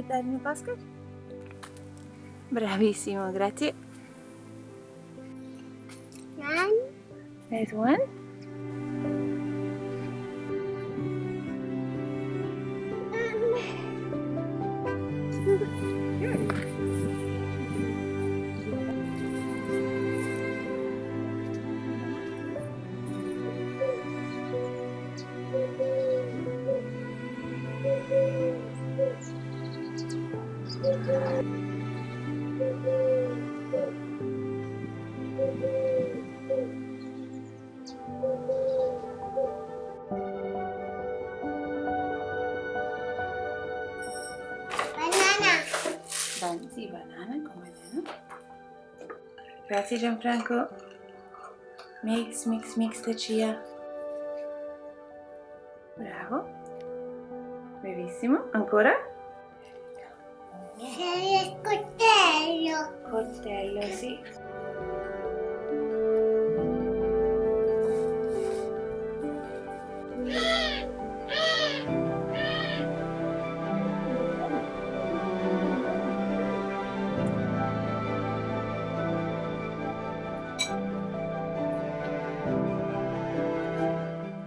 put that in the basket? Bravissimo, grazie. One. There's one. Banana. Sì, banana, come banana. Grazie Gianfranco. Mix, mix, mix the chia. Bravo. Bravissimo. Ancora? C'è il coltello. Coltello, sì.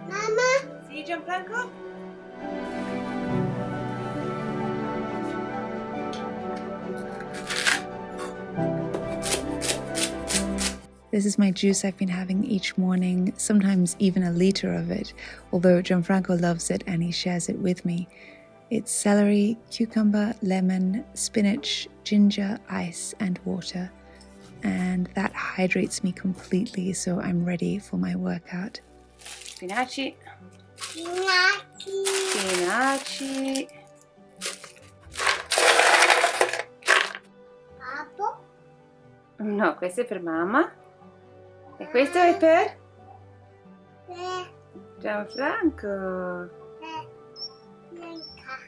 Mamma. Sì, Gianfranco? This is my juice I've been having each morning, sometimes even a liter of it, although Gianfranco loves it and he shares it with me. It's celery, cucumber, lemon, spinach, ginger, ice, and water. And that hydrates me completely, so I'm ready for my workout. Spinaci. Spinaci. Spinaci. Papo. No, questo è per mamma. E questo è per Gianfranco. Bianca.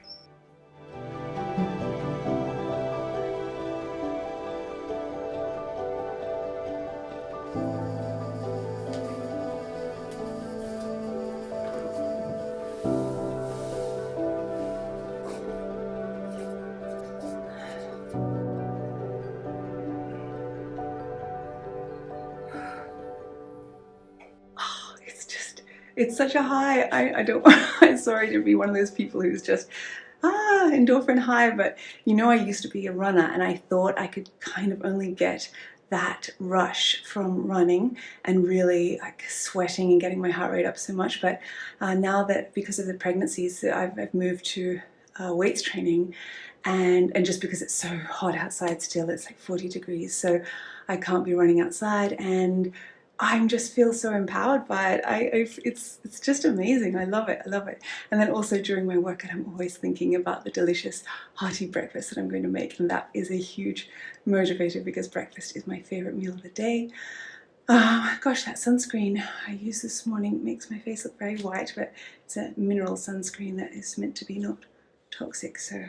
It's such a high. I don't, I'm sorry to be one of those people who's just, endorphin high, but you know, I used to be a runner and I thought I could kind of only get that rush from running and really like sweating and getting my heart rate up so much. But now that because of the pregnancies, I've moved to weights training, and just because it's so hot outside still, it's like 40 degrees, so I can't be running outside, and I just feel so empowered by it. It's just amazing. I love it. I love it. And then also during my workout, I'm always thinking about the delicious hearty breakfast that I'm going to make, and that is a huge motivator because breakfast is my favorite meal of the day. Gosh, that sunscreen I used this morning makes my face look very white, but it's a mineral sunscreen that is meant to be not toxic. So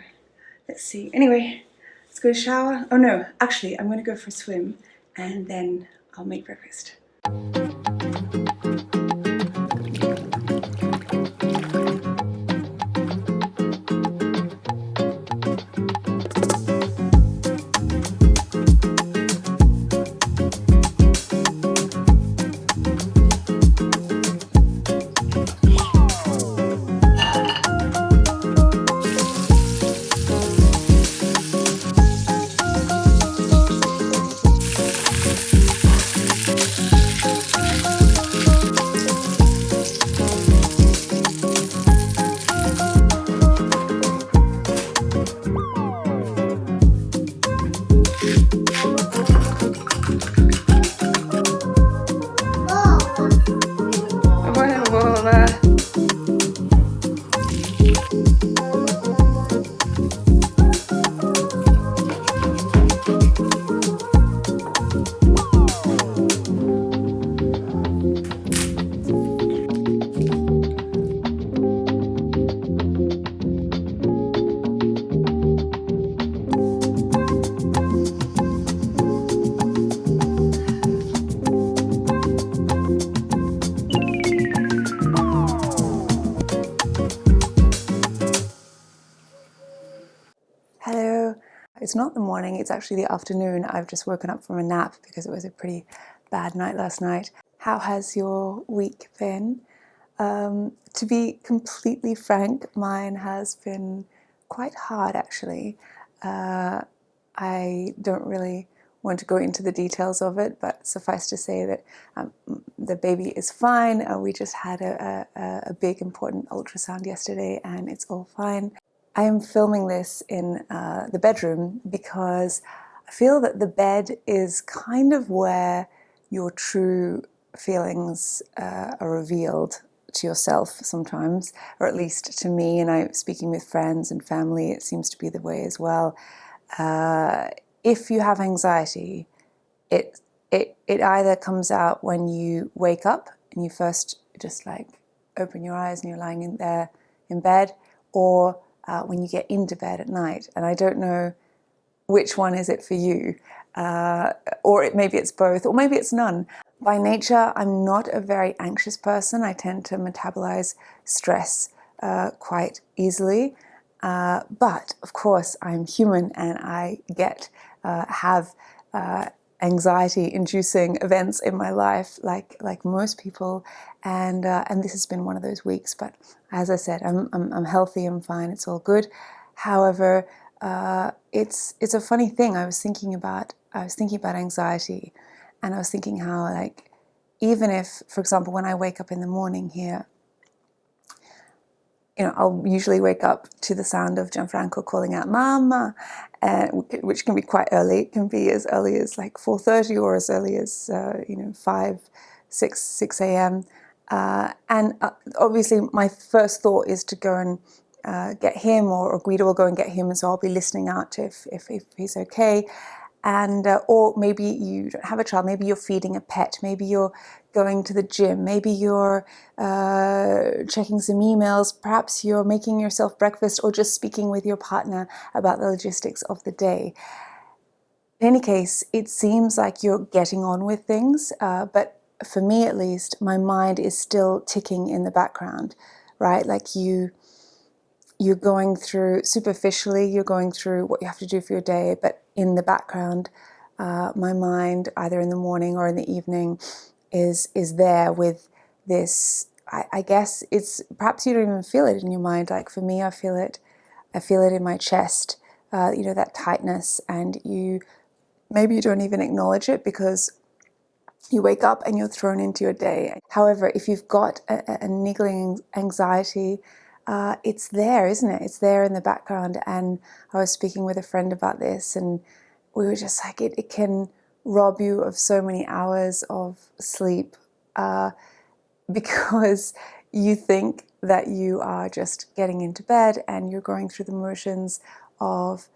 let's see. Anyway, let's go shower. Oh no, actually, I'm going to go for a swim and then I'll make breakfast. It's not the morning, it's actually the afternoon. I've just woken up from a nap because it was a pretty bad night last night. How has your week been? To be completely frank, mine has been quite hard actually. I don't really want to go into the details of it, but suffice to say that the baby is fine. We just had a big important ultrasound yesterday and it's all fine. I am filming this in the bedroom because I feel that the bed is kind of where your true feelings are revealed to yourself sometimes, or at least to me, and I'm speaking with friends and family, it seems to be the way as well. If you have anxiety, it either comes out when you wake up and you first just like open your eyes and you're lying in there in bed, or when you get into bed at night. And I don't know which one is it for you, or maybe it's both, or maybe it's none. By nature, I'm not a very anxious person. I tend to metabolize stress quite easily. But of course, I'm human and I have anxiety-inducing events in my life, like most people, and this has been one of those weeks. But as I said, I'm healthy, I'm fine, it's all good. However, it's a funny thing. I was thinking about anxiety, and I was thinking how, like, even if, for example, when I wake up in the morning here, I'll usually wake up to the sound of Gianfranco calling out "Mama," which can be quite early. It can be as early as like 4:30 or as early as 6 a.m. And obviously, my first thought is to go and get him, or Guido will go and get him, and so I'll be listening out if he's okay. And or maybe you don't have a child, maybe you're feeding a pet, maybe you're going to the gym, maybe you're checking some emails, perhaps you're making yourself breakfast, or just speaking with your partner about the logistics of the day. In any case, it seems like you're getting on with things, but for me at least, my mind is still ticking in the background, right? Like you're going through, superficially, you're going through what you have to do for your day, but in the background, my mind, either in the morning or in the evening, is there with this. I guess it's, perhaps you don't even feel it in your mind. Like for me, I feel it in my chest, that tightness, and maybe you don't even acknowledge it because you wake up and you're thrown into your day. However, if you've got a niggling anxiety, it's there, isn't it? It's there in the background. And I was speaking with a friend about this, and we were just like, it can rob you of so many hours of sleep because you think that you are just getting into bed and you're going through the motions of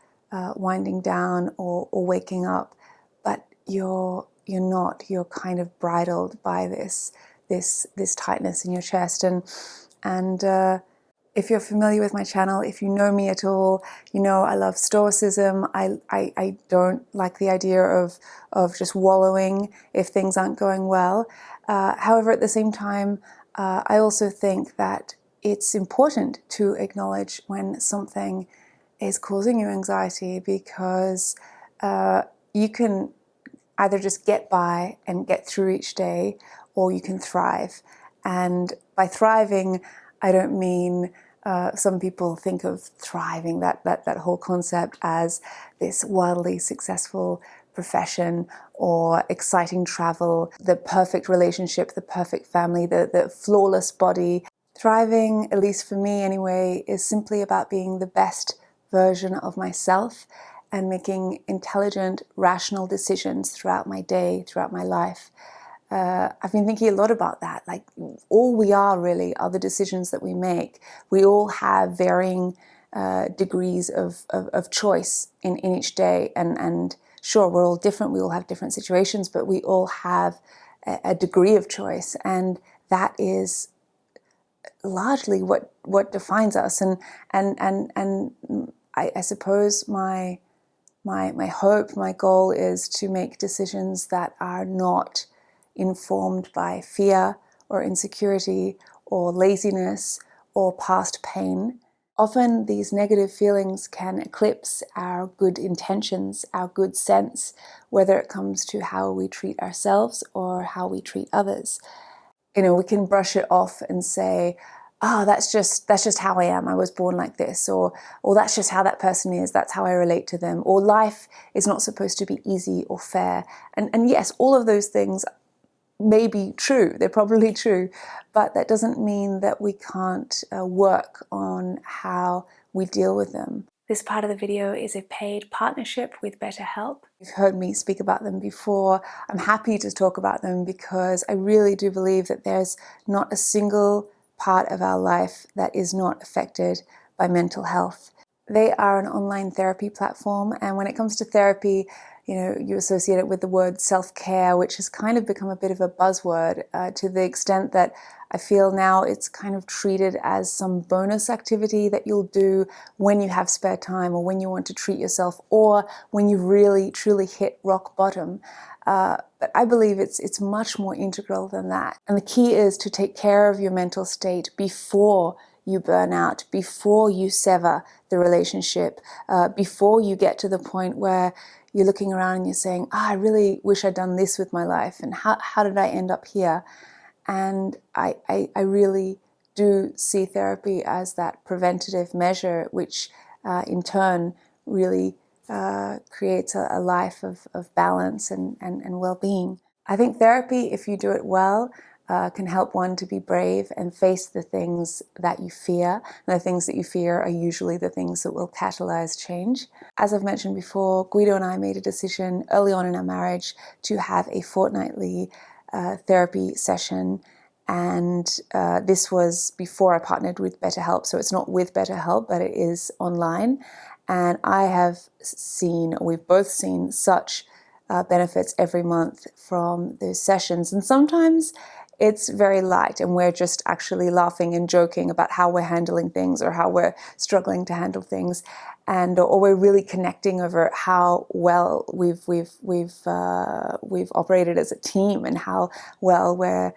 winding down or waking up, but you're not. You're kind of bridled by this tightness in your chest. And if you're familiar with my channel, if you know me at all, you know I love stoicism. I don't like the idea of just wallowing if things aren't going well. However, at the same time, I also think that it's important to acknowledge when something is causing you anxiety, because you can either just get by and get through each day, or you can thrive. And by thriving, I don't mean, some people think of thriving, that whole concept, as this wildly successful profession or exciting travel, the perfect relationship, the perfect family, the flawless body. Thriving, at least for me anyway, is simply about being the best version of myself and making intelligent, rational decisions throughout my day, throughout my life. I've been thinking a lot about that. Like, all we are really are the decisions that we make. We all have varying degrees of choice in each day. And sure, we're all different. We all have different situations, but we all have a degree of choice. And that is largely what defines us. And I suppose my hope, my goal is to make decisions that are not informed by fear or insecurity or laziness or past pain. Often these negative feelings can eclipse our good intentions, our good sense, whether it comes to how we treat ourselves or how we treat others. We can brush it off and say, oh, that's just how I am. I was born like this, or that's just how that person is. That's how I relate to them. Or life is not supposed to be easy or fair. And yes, all of those things may be true. They're probably true, but that doesn't mean that we can't work on how we deal with them. This part of the video is a paid partnership with BetterHelp. You've heard me speak about them before. I'm happy to talk about them because I really do believe that there's not a single part of our life that is not affected by mental health. They are an online therapy platform, and when it comes to therapy, you associate it with the word self-care, which has kind of become a bit of a buzzword to the extent that I feel now it's kind of treated as some bonus activity that you'll do when you have spare time or when you want to treat yourself or when you really truly hit rock bottom. But I believe it's much more integral than that. And the key is to take care of your mental state before you burn out, before you sever the relationship, before you get to the point where you're looking around and you're saying, I really wish I'd done this with my life, and how did I end up here? And I really do see therapy as that preventative measure, which in turn really creates a life of balance and well-being. I think therapy, if you do it well, can help one to be brave and face the things that you fear. And the things that you fear are usually the things that will catalyze change. As I've mentioned before, Guido and I made a decision early on in our marriage to have a fortnightly therapy session. And this was before I partnered with BetterHelp. So it's not with BetterHelp, but it is online. And we've both seen such benefits every month from those sessions. And sometimes it's very light and we're just actually laughing and joking about how we're handling things or how we're struggling to handle things, or we're really connecting over how well we've operated as a team and how well we're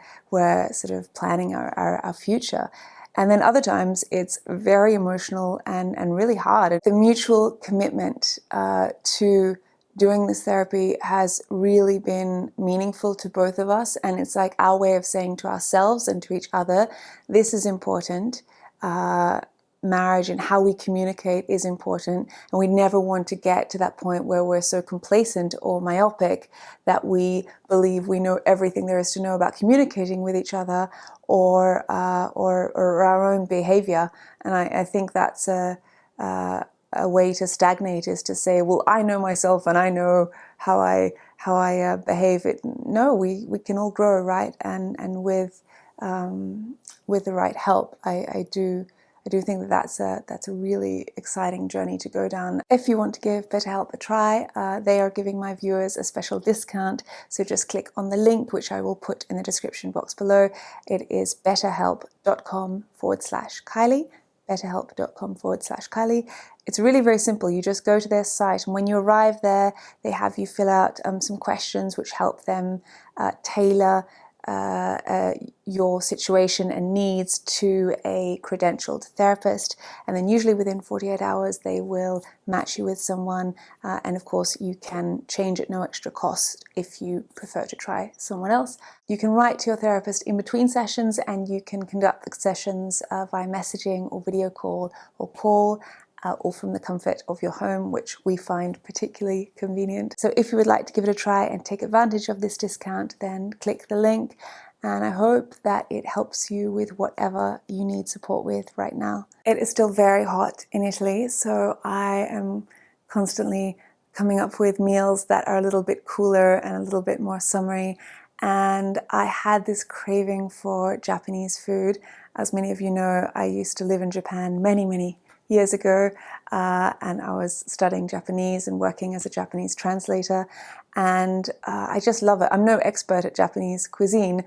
sort of planning our future. And then other times it's very emotional and really hard. The mutual commitment to doing this therapy has really been meaningful to both of us, and it's like our way of saying to ourselves and to each other, this is important. Marriage and how we communicate is important, and we never want to get to that point where we're so complacent or myopic that we believe we know everything there is to know about communicating with each other or our own behavior. And I think that's a way to stagnate, is to say, well, I know myself and I know how I behave. No, we can all grow, right? And with the right help, I do think that that's a really exciting journey to go down. If you want to give BetterHelp a try, they are giving my viewers a special discount. So just click on the link, which I will put in the description box below. It is betterhelp.com/Kylie. betterhelp.com/Kylie. It's really very simple. You just go to their site, and when you arrive there, they have you fill out some questions which help them tailor your situation and needs to a credentialed therapist. And then usually within 48 hours, they will match you with someone. And of course, you can change at no extra cost if you prefer to try someone else. You can write to your therapist in between sessions, and you can conduct the sessions via messaging or video call or call, all from the comfort of your home, which we find particularly convenient. So if you would like to give it a try and take advantage of this discount, then click the link, and I hope that it helps you with whatever you need support with right now. It is still very hot in Italy, so I am constantly coming up with meals that are a little bit cooler and a little bit more summery, and I had this craving for Japanese food. As many of you know, I used to live in Japan many years ago, and I was studying Japanese and working as a Japanese translator, and I just love it. I'm no expert at Japanese cuisine,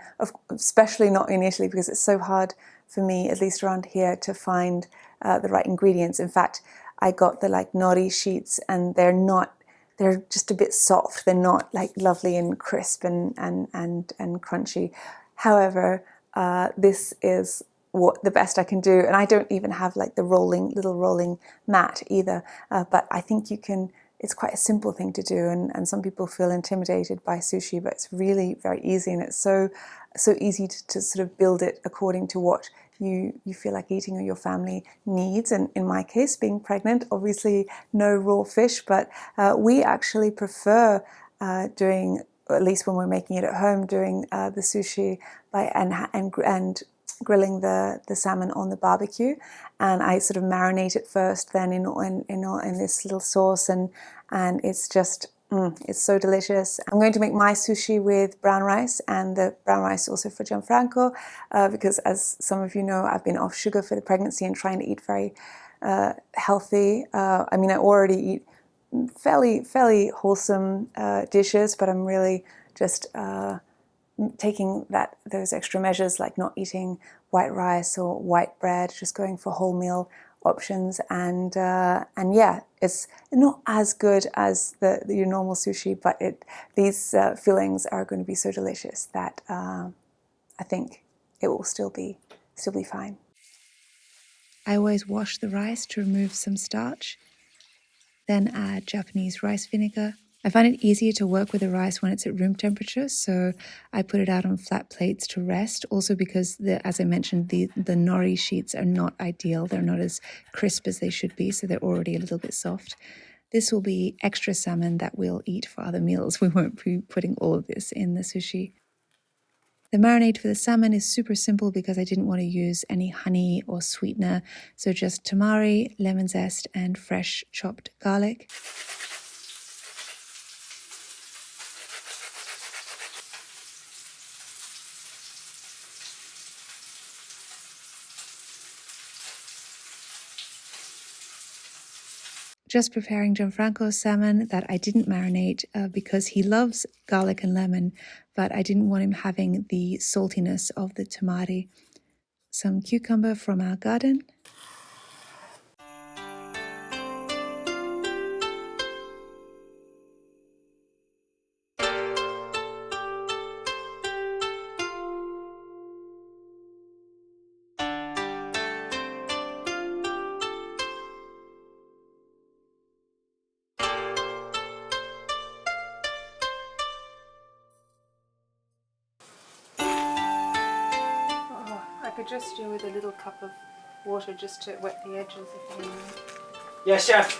especially not in Italy, because it's so hard for me, at least around here, to find the right ingredients. In fact, I got the nori sheets, and they're just a bit soft. They're not lovely and crisp and crunchy. However, this is what the best I can do. And I don't even have like the little rolling mat either. But I think it's quite a simple thing to do. And some people feel intimidated by sushi, but it's really very easy. And it's so easy to sort of build it according to what you feel like eating or your family needs. And in my case, being pregnant, obviously no raw fish, but we actually prefer doing, or at least when we're making it at home, doing the sushi and grilling the salmon on the barbecue. And I sort of marinate it first, then in this little sauce, and it's just it's so delicious. I'm going to make my sushi with brown rice, and the brown rice also for Gianfranco, because as some of you know, I've been off sugar for the pregnancy and trying to eat very healthy. I mean, I already eat fairly wholesome dishes, but I'm really just taking those extra measures, like not eating white rice or white bread, just going for wholemeal options. And yeah, it's not as good as your normal sushi, but these fillings are going to be so delicious that I think it will still be fine. I always wash the rice to remove some starch, then add Japanese rice vinegar. I find it easier to work with the rice when it's at room temperature, so I put it out on flat plates to rest. Also because, as I mentioned, the nori sheets are not ideal. They're not as crisp as they should be, so they're already a little bit soft. This will be extra salmon that we'll eat for other meals. We won't be putting all of this in the sushi. The marinade for the salmon is super simple because I didn't want to use any honey or sweetener, so just tamari, lemon zest, and fresh chopped garlic. Just preparing Gianfranco's salmon that I didn't marinate because he loves garlic and lemon, but I didn't want him having the saltiness of the tamari. Some cucumber from our garden. I could just do with a little cup of water just to wet the edges if you want. Yes, chef.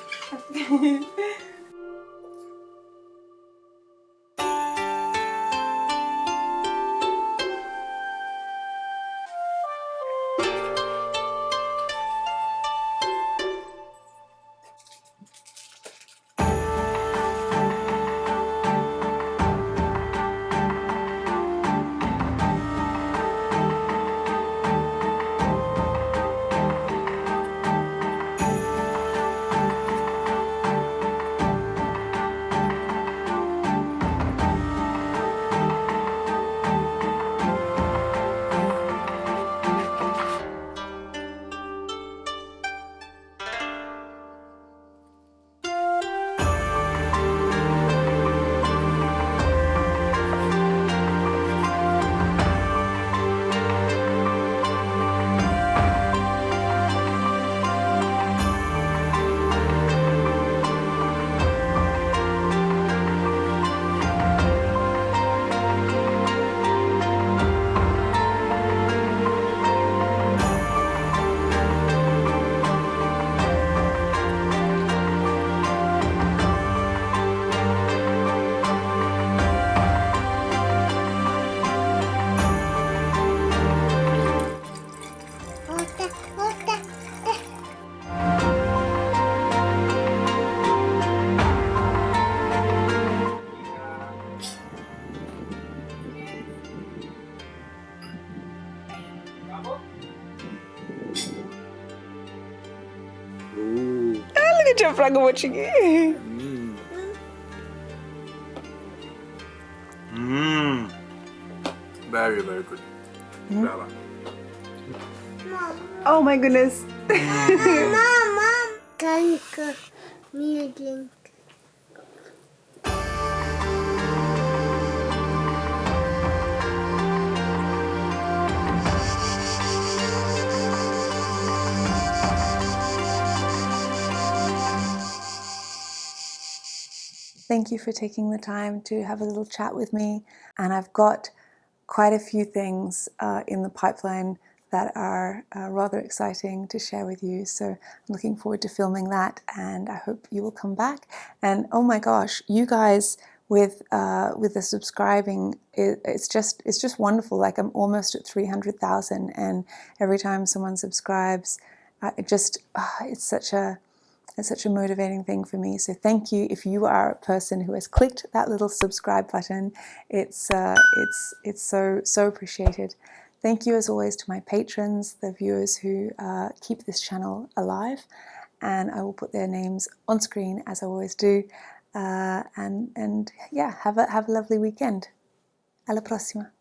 Look at Gianfranco watching you. Very, very good. Brava. Oh my goodness. Mom, drink me a drink. Thank you for taking the time to have a little chat with me. And I've got quite a few things in the pipeline that are rather exciting to share with you. So I'm looking forward to filming that, and I hope you will come back. And oh my gosh, you guys with the subscribing, it's just wonderful. Like, I'm almost at 300,000, and every time someone subscribes, it's such a motivating thing for me. So thank you if you are a person who has clicked that little subscribe button. It's so appreciated. Thank you as always to my patrons, the viewers who keep this channel alive, and I will put their names on screen as I always do. And yeah, have a lovely weekend. Alla prossima.